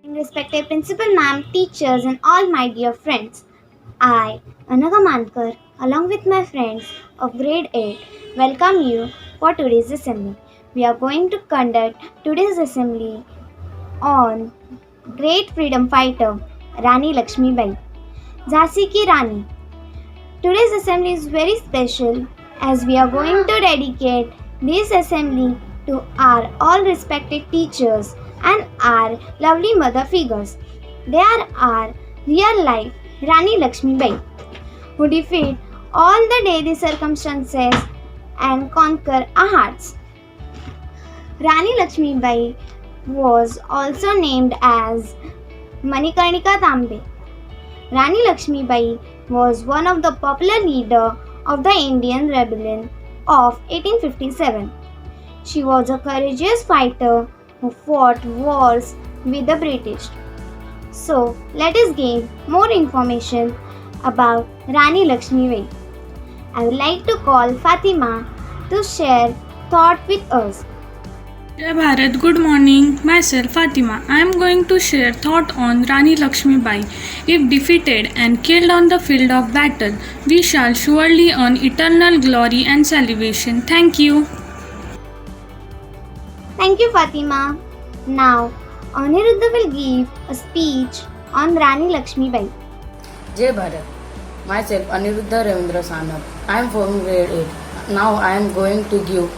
Respected Principal Ma'am, teachers, and all my dear friends. I, Anaga Mankar, along with my friends of grade 8, welcome you for today's assembly. We are going to conduct today's assembly on great freedom fighter Rani Lakshmi Bai, Jhansi ki Rani. Today's assembly is very special as we are going to dedicate this assembly to our all respected teachers and our lovely mother figures. They are our real life Rani Lakshmi Bai who defeat all the daily circumstances and conquer our hearts. Rani Lakshmi Bai was also named as Manikarnika Tambe. Rani Lakshmi Bai was one of the popular leader of the Indian Rebellion of 1857. She was a courageous fighter who fought wars with the British. So, let us gain more information about Rani Lakshmi Bai. I would like to call Fatima to share thought with us. Jai Bharat, good morning. Myself Fatima. I am going to share thought on Rani Lakshmi Bai. If defeated and killed on the field of battle, we shall surely earn eternal glory and salvation. Thank you. Thank you, Fatima. Now, Aniruddha will give a speech on Rani Lakshmi Bai. Jai Bharat. Myself Aniruddha Ravindra Sanap. I am from grade 8. Now I am going to give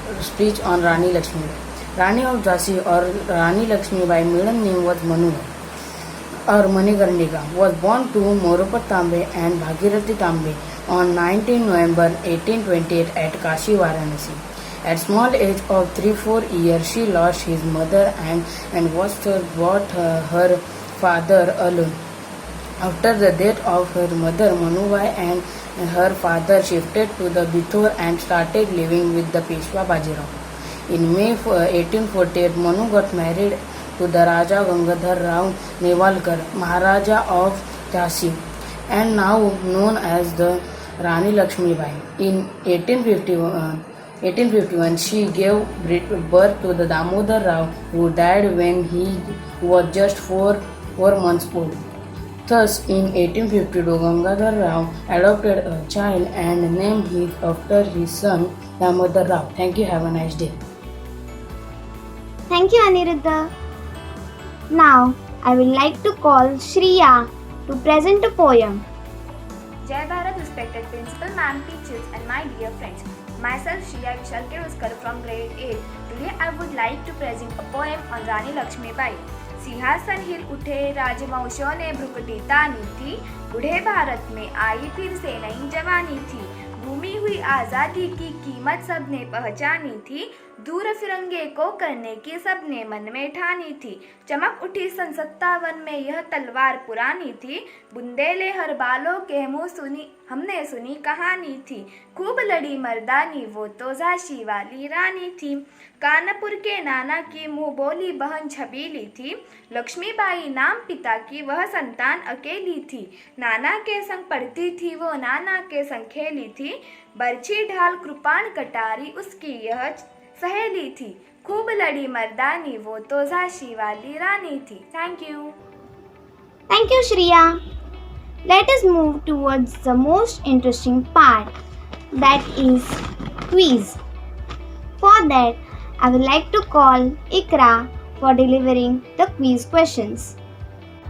a speech on Rani Lakshmi Bai. Rani of Jhansi or Rani Lakshmi Bai middle name was Manu or Manikarnika was born to Moropati Tambe and Bhagirathi Tambe on 19 November 1828 at Kashi, Varanasi. At small age of 3-4 years, she lost his mother and was brought her father alone. After the death of her mother, Manubai and her father shifted to the Bithor and started living with the Peshwa Bajirao. In May 1848, Manu got married to the Raja Gangadhar Rao Nevalkar, Maharaja of Jhansi, and now known as the Rani Lakshmi Bai. In 1851, she gave birth to the Damodar Rao, who died when he was just 4 months old. Thus, in 1852, Gangadhar Rao adopted a child and named him after his son Damodar Rao. Thank you. Have a nice day. Thank you, Aniruddha. Now, I would like to call Shriya to present a poem. Jai Bharat, respected principal, ma'am, teachers, and my dear friends. Myself, Shriya Vishal Kiruskar from grade 8. Today, I would like to present a poem on Rani Lakshmi Bai. सिंहासन हिल उठे राजवंशों ने भ्रुकुटी तानी थी, बूढ़े भारत में आई फिर से नई जवानी थी, भूमि हुई आज़ादी की कीमत सबने पहचानी थी, दूर फिरंगे को करने की सबने मन में ठानी थी, चमक उठी सन 57 में यह तलवार पुरानी थी, बुंदेले हर बालों के मुँह सुनी हमने सुनी कहानी थी, खूब लड़ी मर्दानी वो तो झांसी वाली रानी थी, कानपुर के नाना की मुँह बोली बहन छबीली थी, लक्ष्मीबाई नाम पिता की वह संतान अकेली थी, नाना के संग पढ़ती थी वो नाना के संग खेली थी, बरछी ढाल कृपाण कटारी उसकी यह सहेली थी, खूब लड़ी मर्दानी वो तो झांसी वाली रानी थी. Thank you. Thank you, Shriya. Let us move towards the most interesting part, that is quiz. For that, I would like to call Ikra for delivering the quiz questions.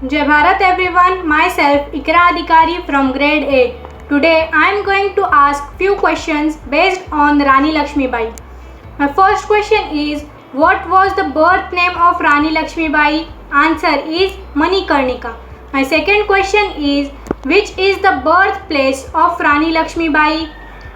Jai Bharat everyone, myself Ikra Adhikari from grade 8. Today I am going to ask few questions based on Rani Lakshmi Bai. My first question is, what was the birth name of Rani Lakshmi Bai? Answer is Manikarnika. My second question is, which is the birthplace of Rani Lakshmi Bai?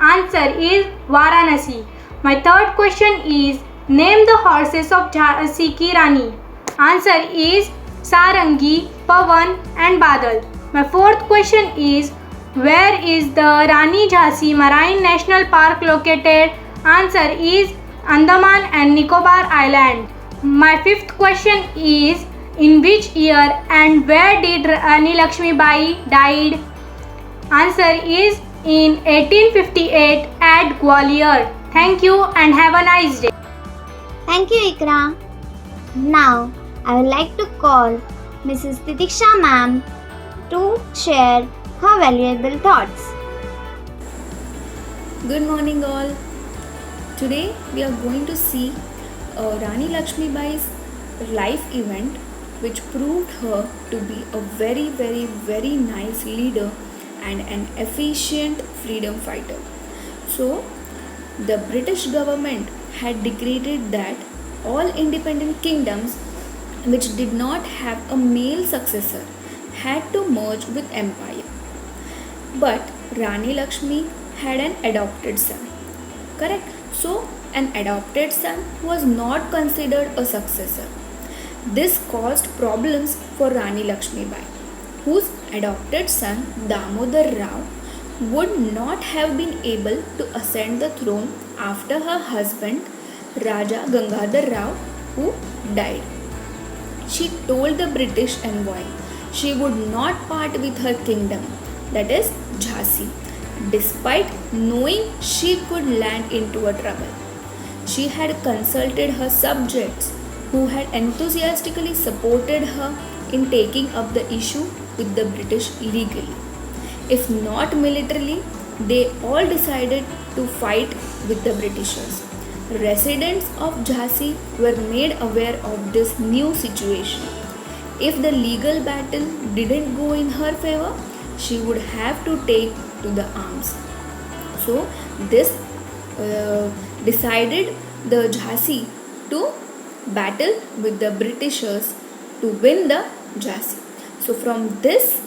Answer is Varanasi. My third question is, name the horses of Jhansi ki Rani. Answer is Sarangi, Pavan and Badal. My fourth question is, where is the Rani Jhansi Marine National Park located? Answer is Andaman and Nicobar Island. My fifth question is, in which year and where did Rani Lakshmi Bai died? Answer is in 1858 at Gwalior. Thank you and have a nice day. Thank you, Ikra. Now, I would like to call Mrs. Titiksha ma'am to share her valuable thoughts. Good morning all. Today we are going to see Rani Lakshmi Bai's life event which proved her to be a very nice leader and an efficient freedom fighter. So the British government had decreed that all independent kingdoms which did not have a male successor had to merge with empire. But Rani Lakshmi had an adopted son. Correct? So, an adopted son was not considered a successor. This caused problems for Rani Lakshmi Bai, whose adopted son Damodar Rao would not have been able to ascend the throne after her husband Raja Gangadhar Rao, who died. She told the British envoy she would not part with her kingdom, that is Jhansi, despite knowing she could land into a trouble. She had consulted her subjects who had enthusiastically supported her in taking up the issue with the British legally. If not militarily, they all decided to fight with the Britishers. Residents of Jhansi were made aware of this new situation. If the legal battle didn't go in her favor, she would have to take to the arms. So this decided the Jhansi to battle with the Britishers to win the Jhansi. So from this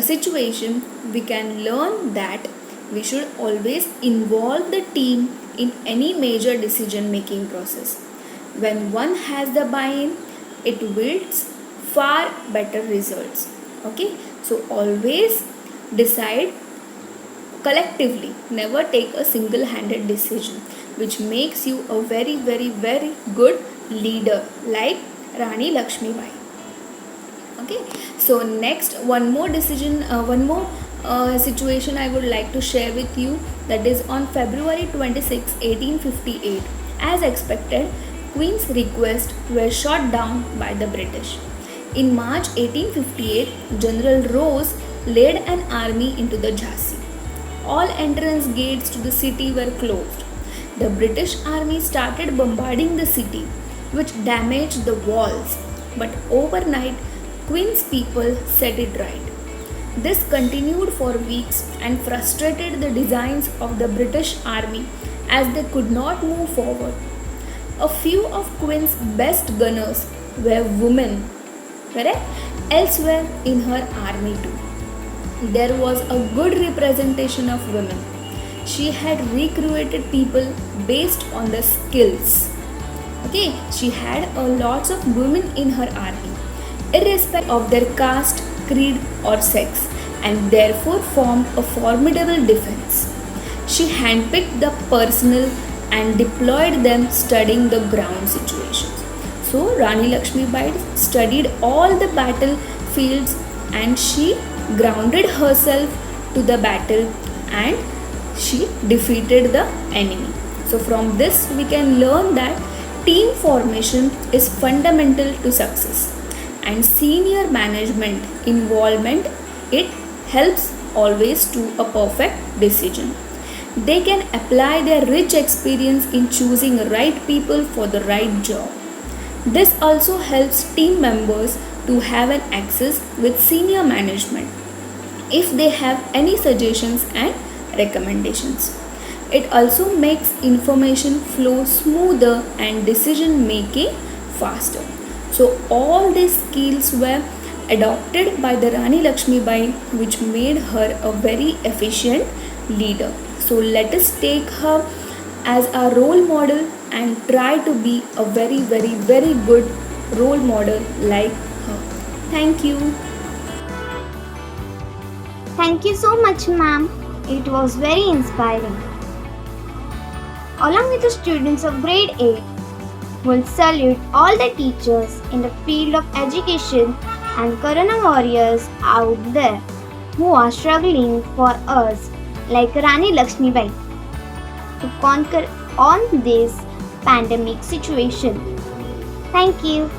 situation, we can learn that we should always involve the team in any major decision making process. When one has the buy-in, it yields far better results. Okay, so always decide collectively, never take a single-handed decision, which makes you a very good leader like Rani Lakshmi Bai. Okay, so next one more situation I would like to share with you, that is on February 26, 1858. As expected, Queen's requests were shot down by the British. In March 1858, General Rose led an army into the Jhansi. All entrance gates to the city were closed. The British army started bombarding the city, which damaged the walls. But overnight, Queen's people set it right. This continued for weeks and frustrated the designs of the British army as they could not move forward. A few of Queen's best gunners were women, correct? Elsewhere in her army too. There was a good representation of women. She had recruited people based on the skills. Okay, she had lots of women in her army, irrespective of their caste, creed or sex, and therefore formed a formidable defense. She handpicked the personnel and deployed them studying the ground situations. So Rani Lakshmi Bai studied all the battlefields and she grounded herself to the battle and she defeated the enemy. So from this we can learn that team formation is fundamental to success, and senior management involvement, it helps always to a perfect decision. They can apply their rich experience in choosing right people for the right job. This also helps team members to have an access with senior management if they have any suggestions and recommendations. It also makes information flow smoother and decision making faster. So all these skills were adopted by the Rani Lakshmi Bai, which made her a very efficient leader. So let us take her as our role model and try to be a very good role model like her. Thank you. Thank you so much, ma'am. It was very inspiring. Along with the students of grade 8, we'll salute all the teachers in the field of education and Corona warriors out there who are struggling for us, like Rani Lakshmi Bai, to conquer on this pandemic situation. Thank you.